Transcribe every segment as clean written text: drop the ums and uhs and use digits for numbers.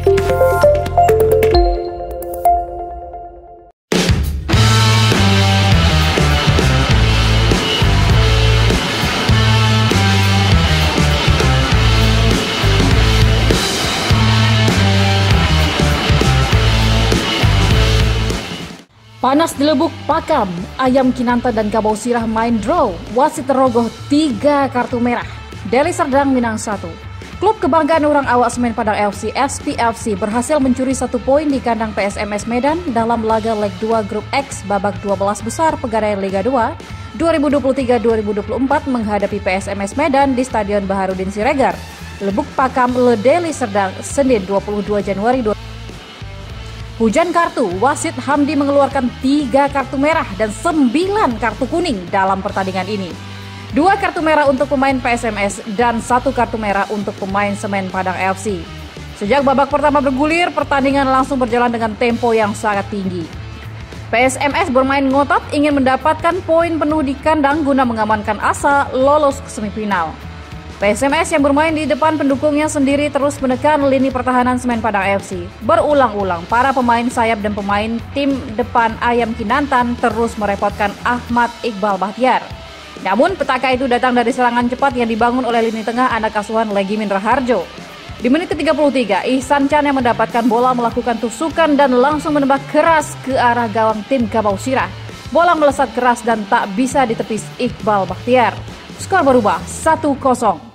Panas dilebuk Pakam, Ayam Kinanta dan Kabau Sirah main draw, wasit terogoh 3 kartu merah. Deli Serdang Minang 1. Klub kebanggaan orang awak Semen Padang FC, SPFC berhasil mencuri 1 poin di kandang PSMS Medan dalam laga leg 2 grup X babak 12 besar Pegadaian Liga 2 2023-2024 menghadapi PSMS Medan di Stadion Baharudin Siregar, Lebuk Pakam, Le Deli Serdang, Senin 22 Januari 2023. Hujan kartu, wasit Hamdi mengeluarkan 3 kartu merah dan 9 kartu kuning dalam pertandingan ini. 2 kartu merah untuk pemain PSMS dan 1 kartu merah untuk pemain Semen Padang FC. Sejak babak pertama bergulir, pertandingan langsung berjalan dengan tempo yang sangat tinggi. PSMS bermain ngotot ingin mendapatkan poin penuh di kandang guna mengamankan asa lolos ke semifinal. PSMS yang bermain di depan pendukungnya sendiri terus menekan lini pertahanan Semen Padang FC. Berulang-ulang, para pemain sayap dan pemain tim depan Ayam Kinantan terus merepotkan Ahmad Iqbal Bahtiar. Namun petaka itu datang dari serangan cepat yang dibangun oleh lini tengah anak asuhan Legimin Raharjo. Di menit ke-33, Ihsan Chan yang mendapatkan bola melakukan tusukan dan langsung menembak keras ke arah gawang tim Kabau Sirah. Bola melesat keras dan tak bisa ditepis Iqbal Bahtiar. Skor berubah 1-0.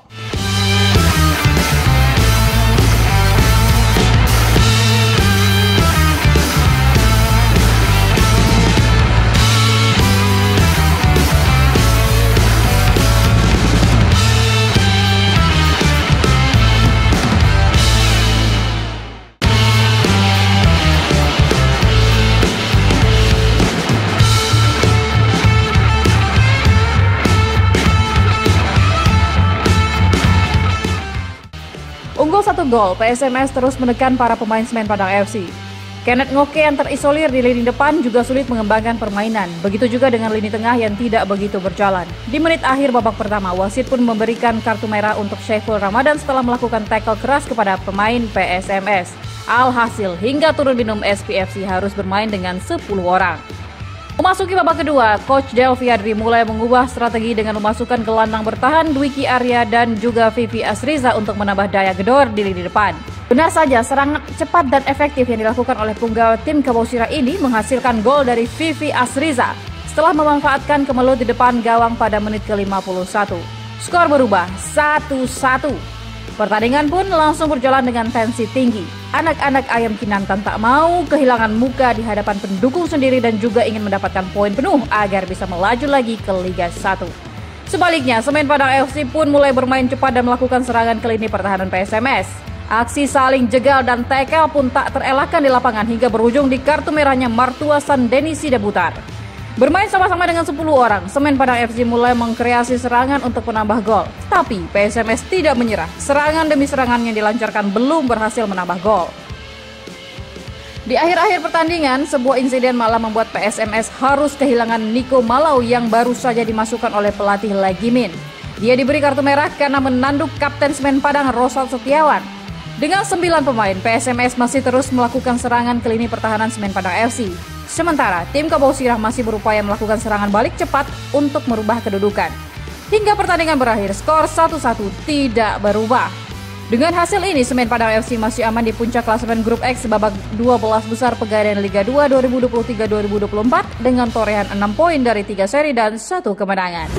Unggul 1 gol, PSMS terus menekan para pemain Semen Padang FC. Kenneth Ngoke yang terisolir di lini depan juga sulit mengembangkan permainan. Begitu juga dengan lini tengah yang tidak begitu berjalan. Di menit akhir babak pertama, wasit pun memberikan kartu merah untuk Syaiful Ramadan setelah melakukan tackle keras kepada pemain PSMS. Alhasil, hingga turun minum SPFC harus bermain dengan 10 orang. Memasuki babak kedua, Coach Delvi Adri mulai mengubah strategi dengan memasukkan gelandang bertahan Dwiki Arya dan juga Vivi Asriza untuk menambah daya gedor di lini depan. Benar saja, serangan cepat dan efektif yang dilakukan oleh punggawa tim Kabau Sirah ini menghasilkan gol dari Vivi Asriza setelah memanfaatkan kemelut di depan gawang pada menit ke-51. Skor berubah 1-1. Pertandingan pun langsung berjalan dengan tensi tinggi. Anak-anak Ayam Kinantan tak mau kehilangan muka di hadapan pendukung sendiri dan juga ingin mendapatkan poin penuh agar bisa melaju lagi ke Liga 1. Sebaliknya, Semen Padang FC pun mulai bermain cepat dan melakukan serangan ke lini pertahanan PSMS. Aksi saling jegal dan tackle pun tak terelakkan di lapangan hingga berujung di kartu merahnya Martua Sandenisi Debutar. Bermain sama-sama dengan 10 orang, Semen Padang FC mulai mengkreasi serangan untuk menambah gol. Tapi PSMS tidak menyerah. Serangan demi serangan yang dilancarkan belum berhasil menambah gol. Di akhir-akhir pertandingan, sebuah insiden malah membuat PSMS harus kehilangan Niko Malau yang baru saja dimasukkan oleh pelatih Legimin. Dia diberi kartu merah karena menanduk Kapten Semen Padang Rosal Setiawan. Dengan 9 pemain, PSMS masih terus melakukan serangan ke lini pertahanan Semen Padang FC. Sementara, tim Kabau Sirah masih berupaya melakukan serangan balik cepat untuk merubah kedudukan. Hingga pertandingan berakhir, skor 1-1 tidak berubah. Dengan hasil ini, Semen Padang FC masih aman di puncak klasemen grup X babak 12 besar Pegadaian Liga 2 2023-2024 dengan torehan 6 poin dari 3 seri dan 1 kemenangan.